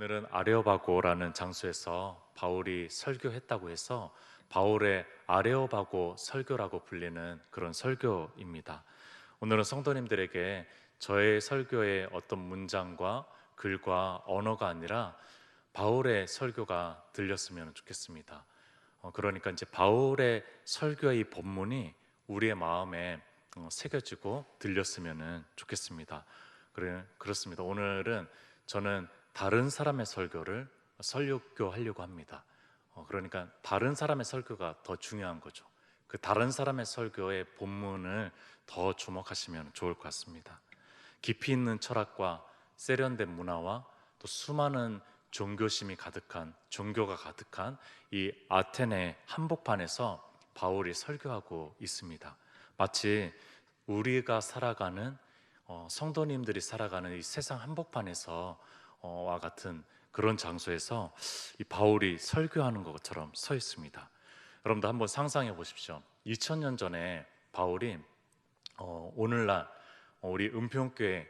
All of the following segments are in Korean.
오늘은 아레오바고라는 장소에서 바울이 설교했다고 해서 바울의 아레오바고 설교라고 불리는 그런 설교입니다. 오늘은 성도님들에게 저의 설교의 어떤 문장과 글과 언어가 아니라 바울의 설교가 들렸으면 좋겠습니다. 그러니까 이제 바울의 설교의 이 본문이 우리의 마음에 새겨지고 들렸으면 좋겠습니다. 그렇습니다. 오늘은 저는 다른 사람의 설교를 설교하려고 합니다. 그러니까 다른 사람의 설교가 더 중요한 거죠. 그 다른 사람의 설교의 본문을 더 주목하시면 좋을 것 같습니다. 깊이 있는 철학과 세련된 문화와 또 수많은 종교가 가득한 이 아테네 한복판에서 바울이 설교하고 있습니다. 마치 우리가 살아가는 성도님들이 살아가는 이 세상 한복판에서 와 같은 그런 장소에서 이 바울이 설교하는 것처럼 서 있습니다. 여러분도 한번 상상해 보십시오. 2000년 전에 바울이 오늘날 우리 은평교회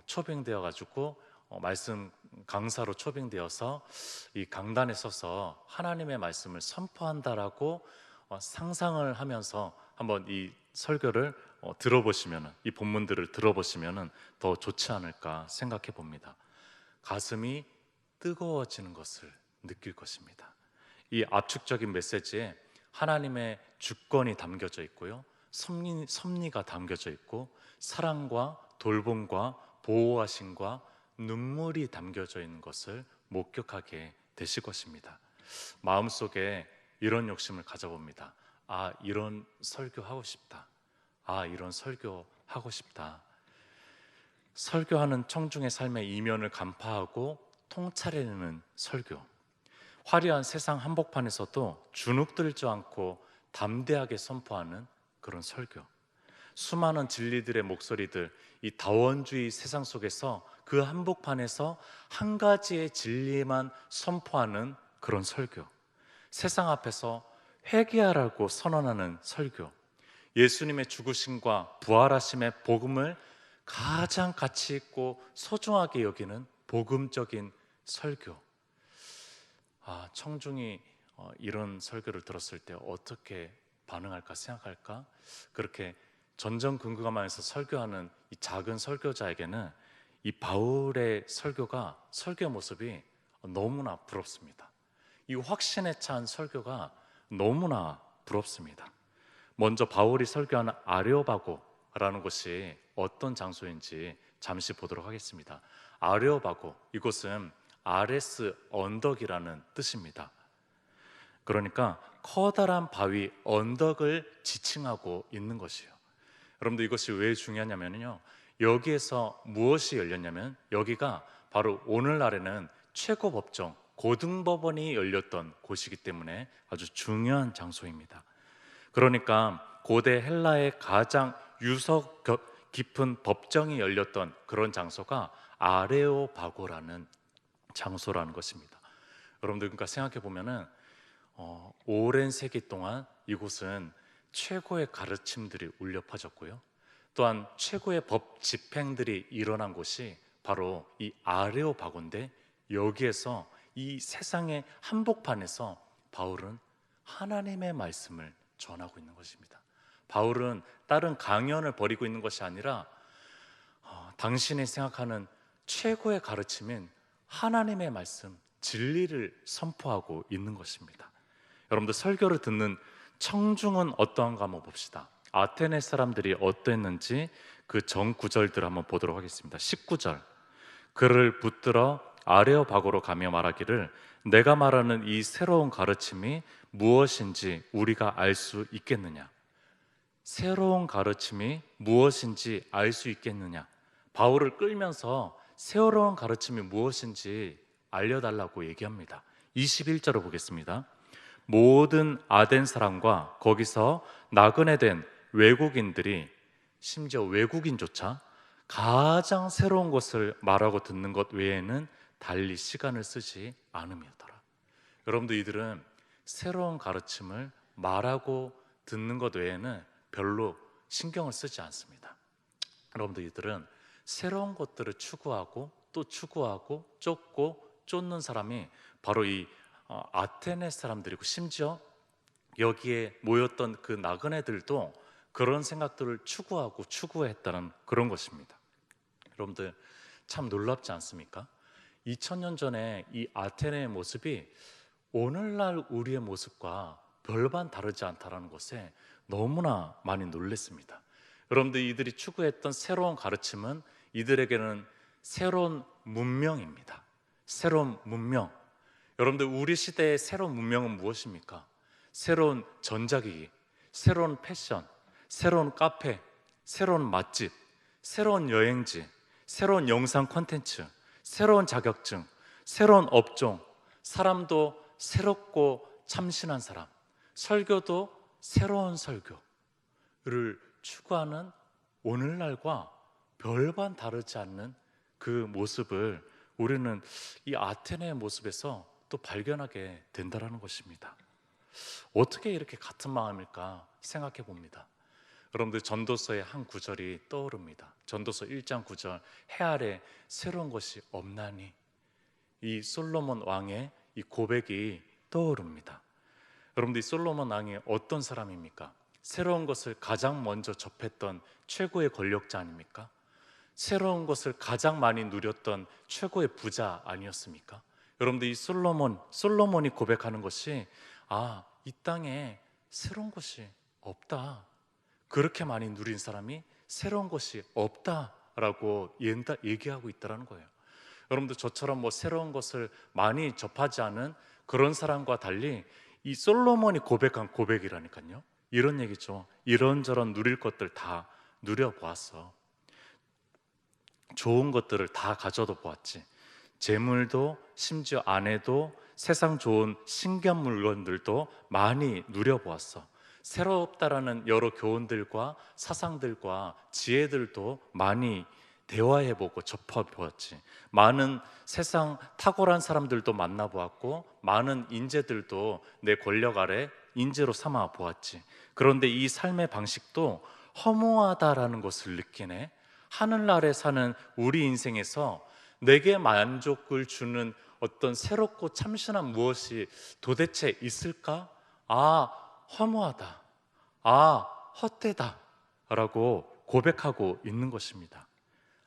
초빙되어 가지고 말씀 강사로 초빙되어서 이 강단에 서서 하나님의 말씀을 선포한다라고 상상을 하면서 한번 이 설교를 들어보시면은, 이 본문들을 들어보시면은 더 좋지 않을까 생각해 봅니다. 가슴이 뜨거워지는 것을 느낄 것입니다. 이 압축적인 메시지에 하나님의 주권이 담겨져 있고요, 섭리가 담겨져 있고, 사랑과 돌봄과 보호하심과 눈물이 담겨져 있는 것을 목격하게 되실 것입니다. 마음속에 이런 욕심을 가져봅니다. 아, 이런 설교하고 싶다. 아, 이런 설교하고 싶다. 설교하는 청중의 삶의 이면을 간파하고 통찰해내는 설교. 화려한 세상 한복판에서도 주눅들지 않고 담대하게 선포하는 그런 설교. 수많은 진리들의 목소리들, 이 다원주의 세상 속에서 그 한복판에서 한 가지의 진리만 선포하는 그런 설교. 세상 앞에서 회개하라고 선언하는 설교. 예수님의 죽으심과 부활하심의 복음을 가장 가치 있고 소중하게 여기는 복음적인 설교. 청중이 이런 설교를 들었을 때 어떻게 반응할까 생각할까? 그렇게 전전긍긍하면서 설교하는 이 작은 설교자에게는 이 바울의 설교 모습이 너무나 부럽습니다. 이 확신에 찬 설교가 너무나 부럽습니다. 먼저 바울이 설교하는 아레오바고라는 곳이 어떤 장소인지 잠시 보도록 하겠습니다. 아레오바고, 이곳은 아레스 언덕이라는 뜻입니다. 그러니까 커다란 바위, 언덕을 지칭하고 있는 것이에요. 여러분들, 이것이 왜 중요하냐면요, 여기에서 무엇이 열렸냐면, 여기가 바로 오늘날에는 최고 법정, 고등법원이 열렸던 곳이기 때문에 아주 중요한 장소입니다. 그러니까 고대 헬라의 가장 유서 깊은 법정이 열렸던 그런 장소가 아레오바고라는 장소라는 것입니다. 여러분들, 그러니까 생각해 보면은 오랜 세기 동안 이곳은 최고의 가르침들이 울려 퍼졌고요, 또한 최고의 법 집행들이 일어난 곳이 바로 이 아레오바고인데, 여기에서 이 세상의 한복판에서 바울은 하나님의 말씀을 전하고 있는 것입니다. 바울은 다른 강연을 벌이고 있는 것이 아니라 당신이 생각하는 최고의 가르침인 하나님의 말씀, 진리를 선포하고 있는 것입니다. 여러분들, 설교를 듣는 청중은 어떠한가 한번 봅시다. 아테네 사람들이 어떠했는지 그 전 구절들을 한번 보도록 하겠습니다. 19절, 그를 붙들어 아레오바고로 가며 말하기를, 내가 말하는 이 새로운 가르침이 무엇인지 우리가 알 수 있겠느냐. 새로운 가르침이 무엇인지 알 수 있겠느냐. 바울을 끌면서 새로운 가르침이 무엇인지 알려달라고 얘기합니다. 21절을 보겠습니다. 모든 아덴 사람과 거기서 나그네 된 외국인들이, 심지어 외국인조차 가장 새로운 것을 말하고 듣는 것 외에는 달리 시간을 쓰지 않음이었더라. 여러분들, 이들은 새로운 가르침을 말하고 듣는 것 외에는 별로 신경을 쓰지 않습니다. 여러분들, 이들은 새로운 것들을 추구하고 또 추구하고 쫓고 쫓는 사람이 바로 이 아테네 사람들이고, 심지어 여기에 모였던 그 나그네들도 그런 생각들을 추구했다는 그런 것입니다. 여러분들 참 놀랍지 않습니까? 2000년 전에 이 아테네의 모습이 오늘날 우리의 모습과 별반 다르지 않다라는 것에 너무나 많이 놀랐습니다. 여러분들, 이들이 추구했던 새로운 가르침은 이들에게는 새로운 문명입니다. 새로운 문명. 여러분들, 우리 시대의 새로운 문명은 무엇입니까? 새로운 전자기기, 새로운 패션, 새로운 카페, 새로운 맛집, 새로운 여행지, 새로운 영상 콘텐츠, 새로운 자격증, 새로운 업종, 사람도 새롭고 참신한 사람, 설교도 새로운 설교를 추구하는 오늘날과 별반 다르지 않는 그 모습을 우리는 이 아테네의 모습에서 또 발견하게 된다는 것입니다. 어떻게 이렇게 같은 마음일까 생각해 봅니다. 여러분들, 전도서의 한 구절이 떠오릅니다. 전도서 1장 9절, 해 아래 새로운 것이 없나니. 이 솔로몬 왕의 이 고백이 떠오릅니다. 여러분들, 이 솔로몬 왕이 어떤 사람입니까? 새로운 것을 가장 먼저 접했던 최고의 권력자 아닙니까? 새로운 것을 가장 많이 누렸던 최고의 부자 아니었습니까? 여러분들, 이 솔로몬이 고백하는 것이, 이 땅에 새로운 것이 없다. 그렇게 많이 누린 사람이 새로운 것이 없다라고 얘기하고 있다는 거예요. 여러분들, 저처럼 새로운 것을 많이 접하지 않은 그런 사람과 달리 이 솔로몬이 고백한 고백이라니까요. 이런 얘기죠. 이런저런 누릴 것들 다 누려보았어. 좋은 것들을 다 가져도 보았지. 재물도, 심지어 아내도, 세상 좋은 신기한 물건들도 많이 누려보았어. 새롭다라는 여러 교훈들과 사상들과 지혜들도 많이 대화해보고 접해보았지. 많은 세상 탁월한 사람들도 만나보았고, 많은 인재들도 내 권력 아래 인재로 삼아 보았지. 그런데 이 삶의 방식도 허무하다라는 것을 느끼네. 하늘 아래 사는 우리 인생에서 내게 만족을 주는 어떤 새롭고 참신한 무엇이 도대체 있을까? 허무하다. 헛되다. 라고 고백하고 있는 것입니다.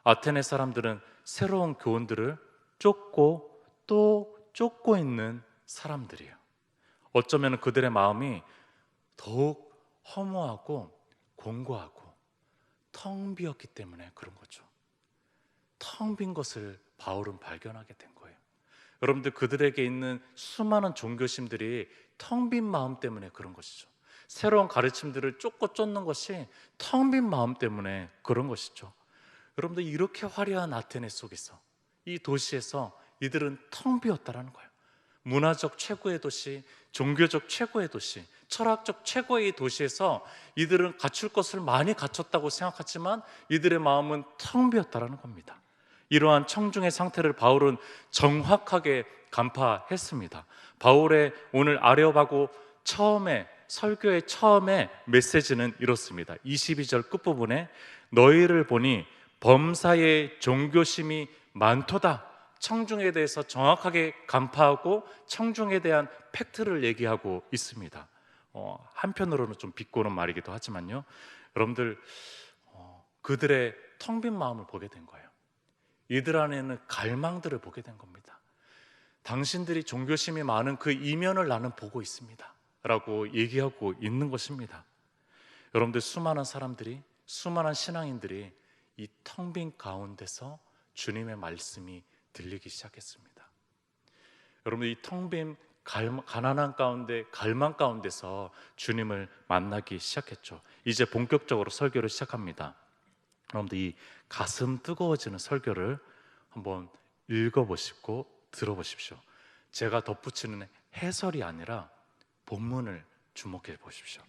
아테네 사람들은 새로운 교훈들을 쫓고 또 쫓고 있는 사람들이에요. 어쩌면 그들의 마음이 더욱 허무하고 공고하고 텅 비었기 때문에 그런 거죠. 텅 빈 것을 바울은 발견하게 된 거예요. 여러분들, 그들에게 있는 수많은 종교심들이 텅 빈 마음 때문에 그런 것이죠. 새로운 가르침들을 쫓고 쫓는 것이 텅 빈 마음 때문에 그런 것이죠. 여러분들, 이렇게 화려한 아테네 속에서, 이 도시에서 이들은 텅 비었다라는 거예요. 문화적 최고의 도시, 종교적 최고의 도시, 철학적 최고의 도시에서 이들은 갖출 것을 많이 갖췄다고 생각하지만 이들의 마음은 텅 비었다라는 겁니다. 이러한 청중의 상태를 바울은 정확하게 간파했습니다. 바울의 오늘 아레오바고 설교의 처음에 메시지는 이렇습니다. 22절 끝부분에 너희를 보니 범사에 종교심이 많도다. 청중에 대해서 정확하게 간파하고 청중에 대한 팩트를 얘기하고 있습니다. 한편으로는 좀 비꼬는 말이기도 하지만요. 여러분들, 그들의 텅 빈 마음을 보게 된 거예요. 이들 안에는 갈망들을 보게 된 겁니다. 당신들이 종교심이 많은 그 이면을 나는 보고 있습니다 라고 얘기하고 있는 것입니다. 여러분들, 수많은 사람들이, 수많은 신앙인들이 이 텅 빈 가운데서 주님의 말씀이 들리기 시작했습니다. 여러분, 이 텅 빈 가난한 가운데, 갈망 가운데서 주님을 만나기 시작했죠. 이제 본격적으로 설교를 시작합니다. 여러분들, 이 가슴 뜨거워지는 설교를 한번 읽어보시고 들어보십시오. 제가 덧붙이는 해설이 아니라 본문을 주목해 보십시오.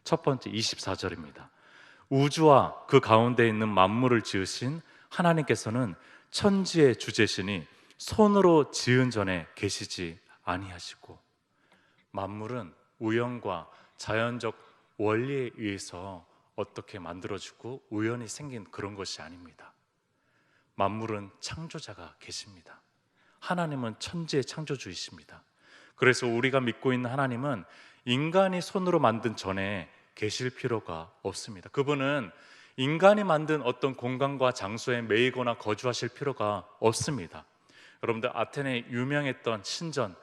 첫 번째 24절입니다. 우주와 그 가운데 있는 만물을 지으신 하나님께서는 천지의 주제시니 손으로 지은 전에 계시지 아니하시고. 만물은 우연과 자연적 원리에 의해서 어떻게 만들어지고 우연히 생긴 그런 것이 아닙니다. 만물은 창조자가 계십니다. 하나님은 천지의 창조주이십니다. 그래서 우리가 믿고 있는 하나님은 인간이 손으로 만든 전에 계실 필요가 없습니다. 그분은 인간이 만든 어떤 공간과 장소에 매이거나 거주하실 필요가 없습니다. 여러분들 아테네의 유명했던 신전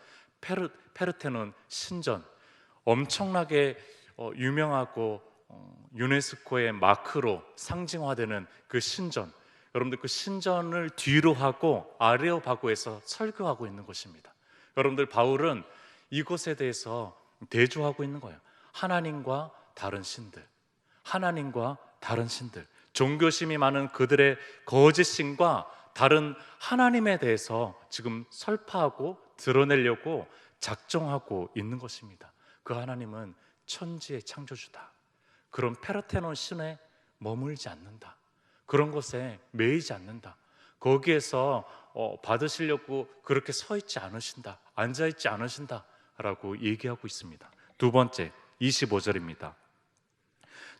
페르테논 신전, 엄청나게 유명하고 유네스코의 마크로 상징화되는 그 신전, 여러분들 그 신전을 뒤로 하고 아레오파고에서 설교하고 있는 곳입니다. 여러분들 바울은 이곳에 대해서 대조하고 있는 거예요. 하나님과 다른 신들, 하나님과 다른 신들, 종교심이 많은 그들의 거짓신과 다른 하나님에 대해서 지금 설파하고 드러내려고 작정하고 있는 것입니다. 그 하나님은 천지의 창조주다. 그런 페르테논 신에 머물지 않는다. 그런 것에 매이지 않는다. 거기에서 받으시려고 그렇게 서 있지 않으신다. 앉아 있지 않으신다 라고 얘기하고 있습니다. 두 번째, 25절입니다.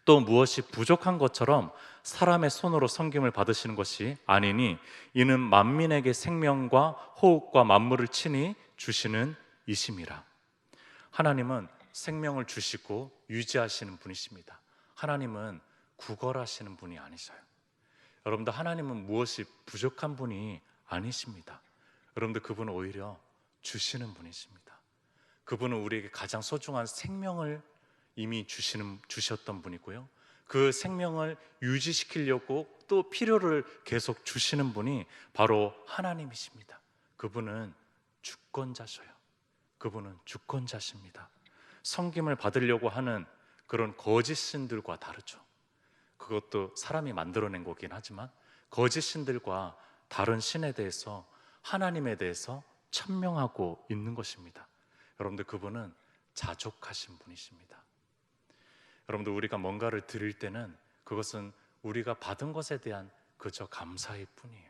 또 무엇이 부족한 것처럼 사람의 손으로 섬김을 받으시는 것이 아니니 이는 만민에게 생명과 호흡과 만물을 친히 주시는 이심이라. 하나님은 생명을 주시고 유지하시는 분이십니다. 하나님은 구걸하시는 분이 아니셔요. 여러분들 하나님은 무엇이 부족한 분이 아니십니다. 여러분들 그분은 오히려 주시는 분이십니다. 그분은 우리에게 가장 소중한 생명을 이미 주셨던 분이고요. 그 생명을 유지시키려고 또 필요를 계속 주시는 분이 바로 하나님이십니다. 그분은 주권자셔요. 그분은 주권자십니다. 섬김을 받으려고 하는 그런 거짓 신들과 다르죠. 그것도 사람이 만들어낸 거긴 하지만 거짓 신들과 다른 신에 대해서 하나님에 대해서 천명하고 있는 것입니다. 여러분들 그분은 자족하신 분이십니다. 여러분들 우리가 뭔가를 드릴 때는 그것은 우리가 받은 것에 대한 그저 감사일 뿐이에요.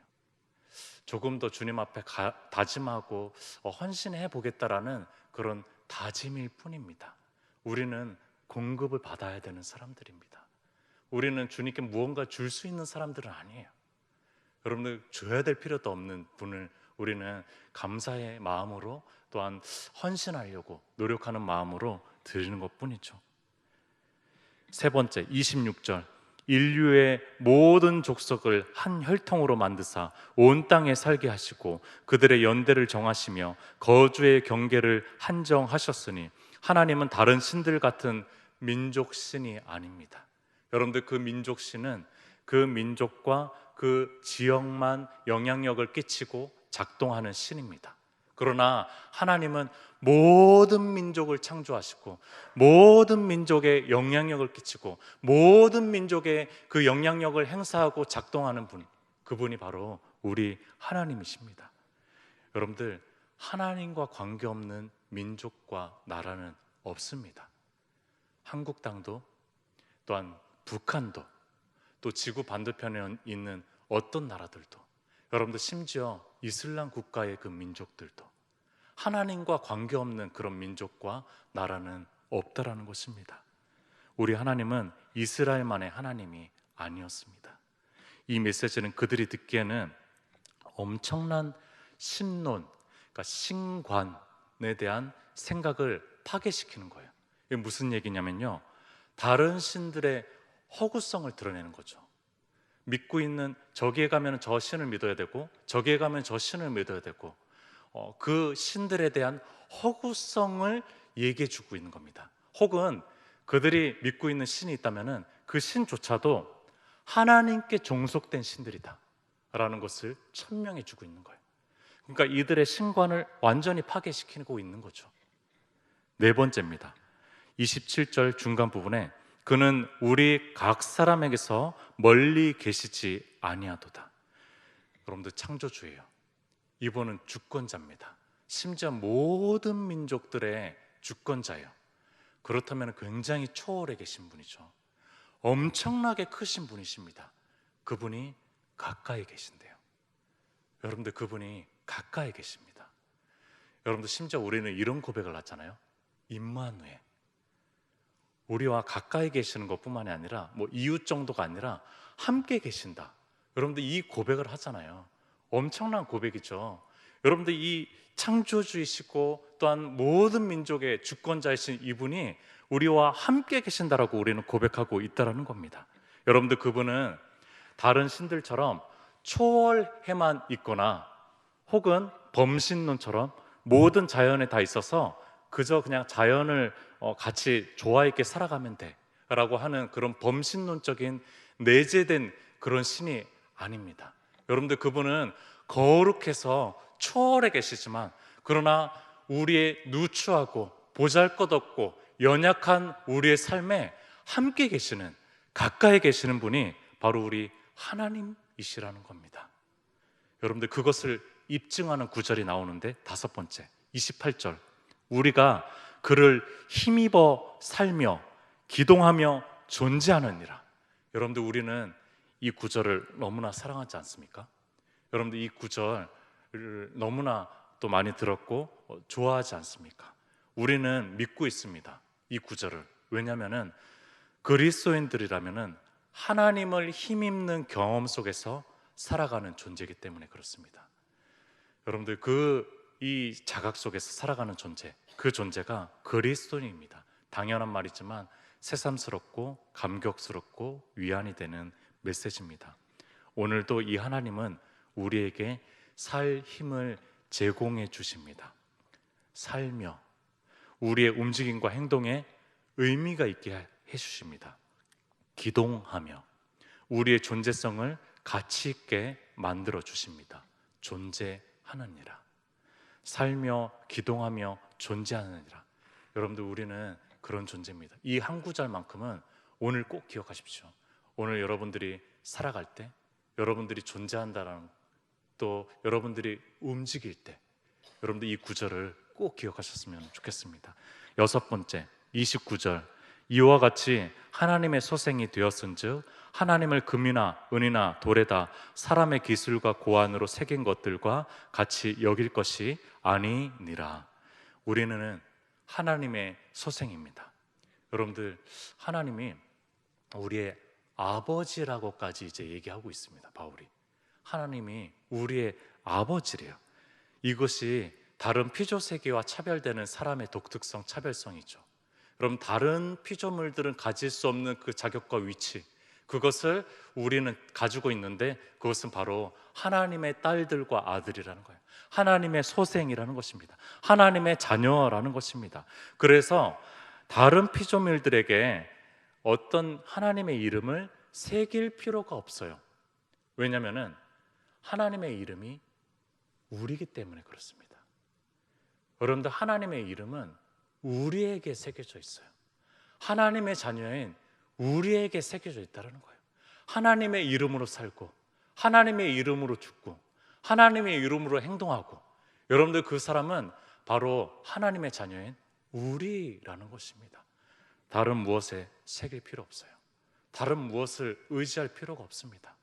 조금 더 주님 앞에 다짐하고 헌신해 보겠다라는 그런 다짐일 뿐입니다. 우리는 공급을 받아야 되는 사람들입니다. 우리는 주님께 무언가 줄 수 있는 사람들은 아니에요. 여러분들 줘야 될 필요도 없는 분을 우리는 감사의 마음으로 또한 헌신하려고 노력하는 마음으로 드리는 것뿐이죠. 세 번째, 26절. 인류의 모든 족속을 한 혈통으로 만드사 온 땅에 살게 하시고 그들의 연대를 정하시며 거주의 경계를 한정하셨으니 하나님은 다른 신들 같은 민족 신이 아닙니다. 여러분들 그 민족 신은 그 민족과 그 지역만 영향력을 끼치고 작동하는 신입니다. 그러나 하나님은 모든 민족을 창조하시고 모든 민족에 영향력을 끼치고 모든 민족에 그 영향력을 행사하고 작동하는 분, 그분이 바로 우리 하나님이십니다. 여러분들 하나님과 관계없는 민족과 나라는 없습니다. 한국 땅도 또한 북한도 또 지구 반대편에 있는 어떤 나라들도 여러분들 심지어 이슬람 국가의 그 민족들도 하나님과 관계없는 그런 민족과 나라는 없다라는 것입니다. 우리 하나님은 이스라엘만의 하나님이 아니었습니다. 이 메시지는 그들이 듣기에는 엄청난 신론, 그러니까 신관에 대한 생각을 파괴시키는 거예요. 이게 무슨 얘기냐면요, 다른 신들의 허구성을 드러내는 거죠. 믿고 있는 저기에 가면 저 신을 믿어야 되고 저기에 가면 저 신을 믿어야 되고 그 신들에 대한 허구성을 얘기해 주고 있는 겁니다. 혹은 그들이 믿고 있는 신이 있다면 그 신조차도 하나님께 종속된 신들이다 라는 것을 천명해 주고 있는 거예요. 그러니까 이들의 신관을 완전히 파괴시키고 있는 거죠. 네 번째입니다. 27절 중간 부분에 그는 우리 각 사람에게서 멀리 계시지 아니하도다. 여러분들 창조주예요. 이분은 주권자입니다. 심지어 모든 민족들의 주권자예요. 그렇다면 굉장히 초월해 계신 분이죠. 엄청나게 크신 분이십니다. 그분이 가까이 계신데요. 여러분들 그분이 가까이 계십니다. 여러분들 심지어 우리는 이런 고백을 하잖아요. 임마누엘. 우리와 가까이 계시는 것뿐만이 아니라 이웃 정도가 아니라 함께 계신다. 여러분들 이 고백을 하잖아요. 엄청난 고백이죠. 여러분들 이 창조주이시고 또한 모든 민족의 주권자이신 이분이 우리와 함께 계신다라고 우리는 고백하고 있다라는 겁니다. 여러분들 그분은 다른 신들처럼 초월해만 있거나 혹은 범신론처럼 모든 자연에 다 있어서 그저 그냥 자연을 같이 조화 있게 살아가면 돼 라고 하는 그런 범신론적인 내재된 그런 신이 아닙니다. 여러분들 그분은 거룩해서 초월해 계시지만 그러나 우리의 누추하고 보잘것없고 연약한 우리의 삶에 함께 계시는, 가까이 계시는 분이 바로 우리 하나님이시라는 겁니다. 여러분들 그것을 입증하는 구절이 나오는데 다섯 번째 28절, 우리가 그를 힘입어 살며 기동하며 존재하느니라. 여러분들 우리는 이 구절을 너무나 사랑하지 않습니까? 여러분들 이 구절을 너무나 또 많이 들었고 좋아하지 않습니까? 우리는 믿고 있습니다, 이 구절을. 왜냐하면 그리스도인들이라면 하나님을 힘입는 경험 속에서 살아가는 존재이기 때문에 그렇습니다. 여러분들 이 자각 속에서 살아가는 존재, 그 존재가 그리스도인입니다. 당연한 말이지만 새삼스럽고 감격스럽고 위안이 되는 메시지입니다. 오늘도 이 하나님은 우리에게 살 힘을 제공해 주십니다. 살며 우리의 움직임과 행동에 의미가 있게 해 주십니다. 기동하며 우리의 존재성을 가치 있게 만들어 주십니다. 존재하느니라. 살며 기동하며 존재하느니라. 여러분들 우리는 그런 존재입니다. 이 한 구절만큼은 오늘 꼭 기억하십시오. 오늘 여러분들이 살아갈 때, 여러분들이 존재한다는, 또 여러분들이 움직일 때 여러분들 이 구절을 꼭 기억하셨으면 좋겠습니다. 여섯 번째 29절, 이와 같이 하나님의 소생이 되었은즉 하나님을 금이나 은이나 돌에다 사람의 기술과 고안으로 새긴 것들과 같이 여길 것이 아니니라. 우리는 하나님의 소생입니다. 여러분들 하나님이 우리의 아버지라고까지 이제 얘기하고 있습니다. 바울이 하나님이 우리의 아버지래요. 이것이 다른 피조세계와 차별되는 사람의 독특성, 차별성이죠. 여러분 다른 피조물들은 가질 수 없는 그 자격과 위치, 그것을 우리는 가지고 있는데 그것은 바로 하나님의 딸들과 아들이라는 거예요. 하나님의 소생이라는 것입니다. 하나님의 자녀라는 것입니다. 그래서 다른 피조물들에게 어떤 하나님의 이름을 새길 필요가 없어요. 왜냐하면 하나님의 이름이 우리이기 때문에 그렇습니다. 여러분들 하나님의 이름은 우리에게 새겨져 있어요. 하나님의 자녀인 우리에게 새겨져 있다는 거예요. 하나님의 이름으로 살고 하나님의 이름으로 죽고 하나님의 이름으로 행동하고, 여러분들 그 사람은 바로 하나님의 자녀인 우리라는 것입니다. 다른 무엇에 새길 필요 없어요. 다른 무엇을 의지할 필요가 없습니다.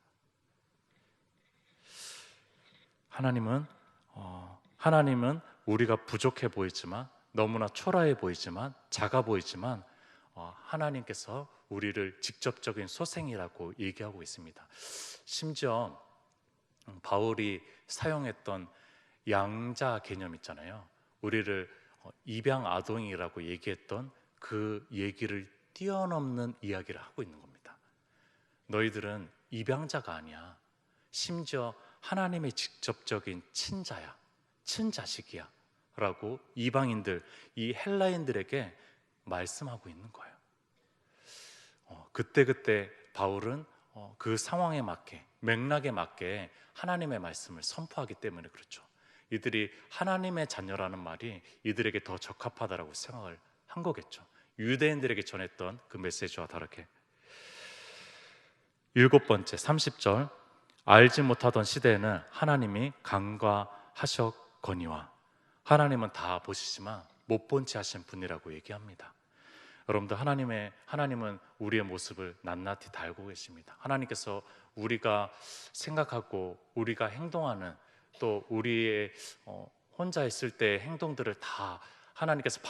하나님은 우리가 부족해 보이지만, 너무나 초라해 보이지만, 작아 보이지만 하나님께서 우리를 직접적인 소생이라고 얘기하고 있습니다. 심지어 바울이 사용했던 양자 개념 있잖아요. 우리를 입양 아동이라고 얘기했던 그 얘기를 뛰어넘는 이야기를 하고 있는 겁니다. 너희들은 입양자가 아니야. 심지어 하나님의 직접적인 친자야, 친자식이야 라고 이방인들, 이 헬라인들에게 말씀하고 있는 거예요. 그때 바울은 그 상황에 맞게, 맥락에 맞게 하나님의 말씀을 선포하기 때문에 그렇죠. 이들이 하나님의 자녀라는 말이 이들에게 더 적합하다라고 생각을 한 거겠죠. 유대인들에게 전했던 그 메시지와 다르게. 일곱 번째 30절, 알지 못하던 시대에는 하나님이 간과하셨거니와. 하나님은 다 보시지만 못 본 채 하신 분이라고 얘기합니다. 여러분들 하나님은 우리의 모습을 낱낱이 다 알고 계십니다. 하나님께서 우리가 생각하고 우리가 행동하는, 또 우리의 혼자 있을 때 행동들을 다 하나님께서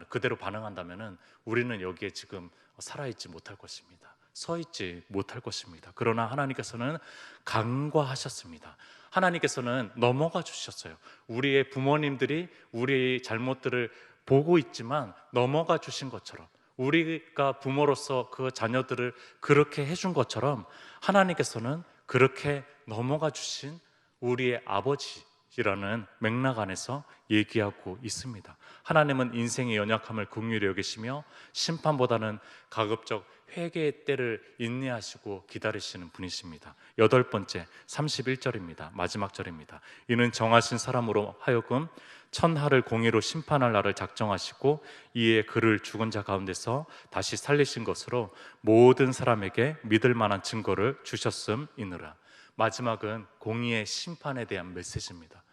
그대로 반응한다면 우리는 여기에 지금 살아있지 못할 것입니다. 서 있지 못할 것입니다. 그러나 하나님께서는 간과하셨습니다. 하나님께서는 넘어가 주셨어요. 우리의 부모님들이 우리의 잘못들을 보고 있지만 넘어가 주신 것처럼, 우리가 부모로서 그 자녀들을 그렇게 해준 것처럼 하나님께서는 그렇게 넘어가 주신 우리의 아버지라는 맥락 안에서 얘기하고 있습니다. 하나님은 인생의 연약함을 긍휼히 여기시며 심판보다는 가급적 회개의 때를 인내하시고 기다리시는 분이십니다. 8번째 31절입니다. 마지막 절입니다. 이는 정하신 사람으로 하여금 천하를 공의로 심판할 날을 작정하시고 이에 그를 죽은 자 가운데서 다시 살리신 것으로 모든 사람에게 믿을 만한 증거를 주셨음이니라. 마지막은 공의의 심판에 대한 메시지입니다.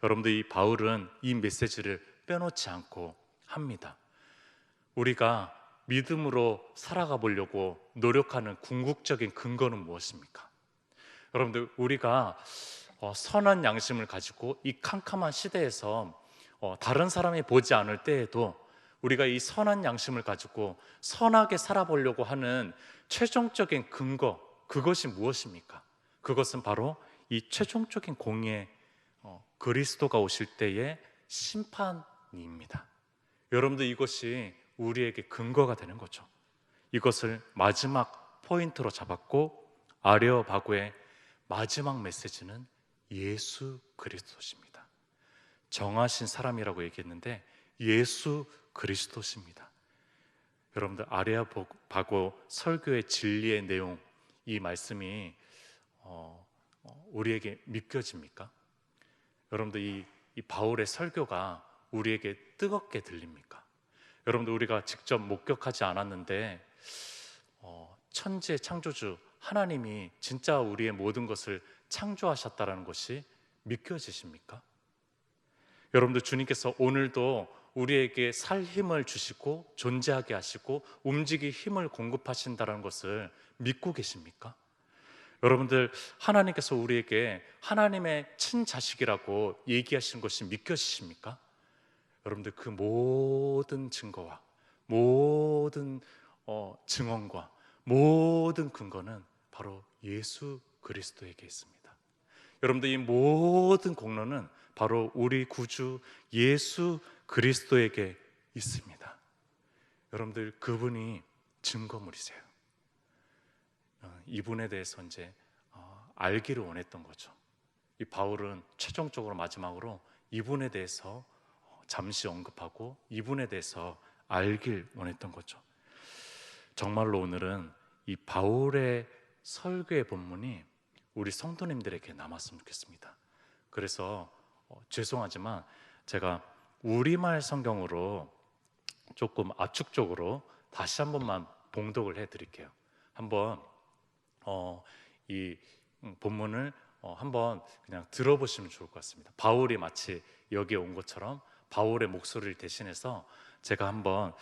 여러분들, 이 바울은 이 메시지를 빼놓지 않고 합니다. 우리가 믿음으로 살아가 보려고 노력하는 궁극적인 근거는 무엇입니까? 여러분들, 우리가 선한 양심을 가지고 이 캄캄한 시대에서 다른 사람이 보지 않을 때에도 우리가 이 선한 양심을 가지고 선하게 살아보려고 하는 최종적인 근거, 그것이 무엇입니까? 그것은 바로 이 최종적인 공의의 그리스도가 오실 때의 심판입니다. 여러분들, 이것이 우리에게 근거가 되는 거죠. 이것을 마지막 포인트로 잡았고, 아레오바고의 마지막 메시지는 예수 그리스도십니다. 정하신 사람이라고 얘기했는데 예수 그리스도십니다. 여러분들, 아레오바고 설교의 진리의 내용, 이 말씀이 우리에게 믿겨집니까? 여러분들, 이 바울의 설교가 우리에게 뜨겁게 들립니까? 여러분들, 우리가 직접 목격하지 않았는데 천지의 창조주 하나님이 진짜 우리의 모든 것을 창조하셨다는 것이 믿겨지십니까? 여러분들, 주님께서 오늘도 우리에게 살 힘을 주시고 존재하게 하시고 움직일 힘을 공급하신다는 것을 믿고 계십니까? 여러분들, 하나님께서 우리에게 하나님의 친자식이라고 얘기하신 것이 믿겨지십니까? 여러분들, 그 모든 증거와 모든 증언과 모든 근거는 바로 예수 그리스도에게 있습니다. 여러분들, 이 모든 공로는 바로 우리 구주 예수 그리스도에게 있습니다. 여러분들, 그분이 증거물이세요. 이분에 대해서 이제 알기를 원했던 거죠. 이 바울은 최종적으로 마지막으로 이분에 대해서 잠시 언급하고 이분에 대해서 알길 원했던 거죠. 정말로 오늘은 이 바울의 설교의 본문이 우리 성도님들에게 남았으면 좋겠습니다. 그래서 죄송하지만 제가 우리말 성경으로 조금 압축적으로 다시 한 번만 봉독을 해드릴게요. 한번 이 본문을 한번 그냥 들어보시면 좋을 것 같습니다. 바울이 마치 여기에 온 것처럼 바울의 목소리를 대신해서 제가 한번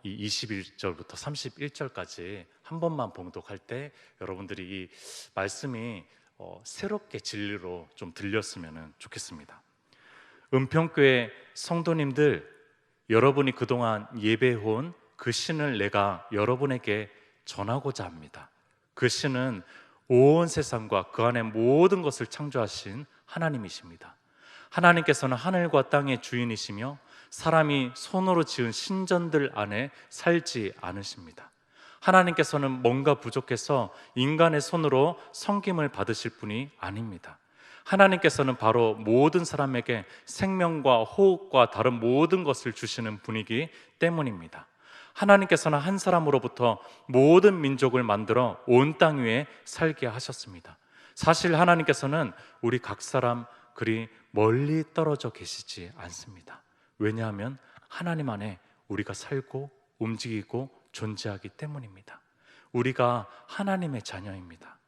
이 21절부터 31절까지 한 번만 봉독할 때 여러분들이 이 말씀이 새롭게 진리로 좀 들렸으면 좋겠습니다. 은평교회 성도님들, 여러분이 그동안 예배해온 그 신을 내가 여러분에게 전하고자 합니다. 그 신은 온 세상과 그 안에 모든 것을 창조하신 하나님이십니다. 하나님께서는 하늘과 땅의 주인이시며 사람이 손으로 지은 신전들 안에 살지 않으십니다. 하나님께서는 뭔가 부족해서 인간의 손으로 섬김을 받으실 분이 아닙니다. 하나님께서는 바로 모든 사람에게 생명과 호흡과 다른 모든 것을 주시는 분이기 때문입니다. 하나님께서는 한 사람으로부터 모든 민족을 만들어 온 땅 위에 살게 하셨습니다. 사실 하나님께서는 우리 각 사람 그리 멀리 떨어져 계시지 않습니다. 왜냐하면 하나님 안에 우리가 살고 움직이고 존재하기 때문입니다. 우리가 하나님의 자녀입니다.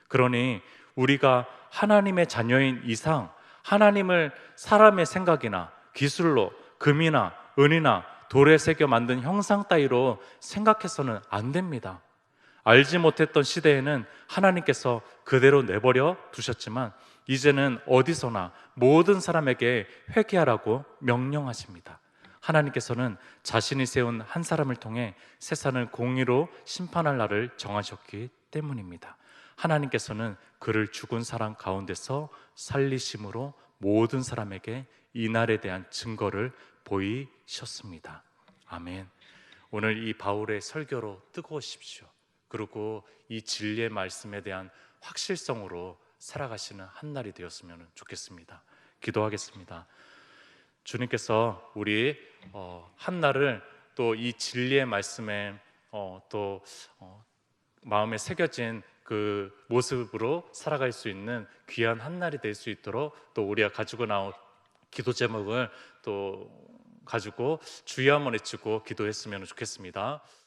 그러니 우리가 하나님의 자녀인 이상 하나님을 사람의 생각이나 기술로 금이나 은이나 돌에 새겨 만든 형상 따위로 생각해서는 안 됩니다. 알지 못했던 시대에는 하나님께서 그대로 내버려 두셨지만 이제는 어디서나 모든 사람에게 회개하라고 명령하십니다. 하나님께서는 자신이 세운 한 사람을 통해 세상을 공의로 심판할 날을 정하셨기 때문입니다. 하나님께서는 그를 죽은 사람 가운데서 살리심으로 모든 사람에게 이 날에 대한 증거를 보이셨습니다. 아멘. 오늘 이 바울의 설교로 뜨거우십시오. 그리고 이 진리의 말씀에 대한 확실성으로 살아가시는 한 날이 되었으면 좋겠습니다. 기도하겠습니다. 주님께서 우리 한 날을 또 이 진리의 말씀에 또 마음에 새겨진 그 모습으로 살아갈 수 있는 귀한 한 날이 될 수 있도록 또 우리가 가지고 나온 기도 제목을 또 가지고 주여 한번 외치고 기도했으면 좋겠습니다.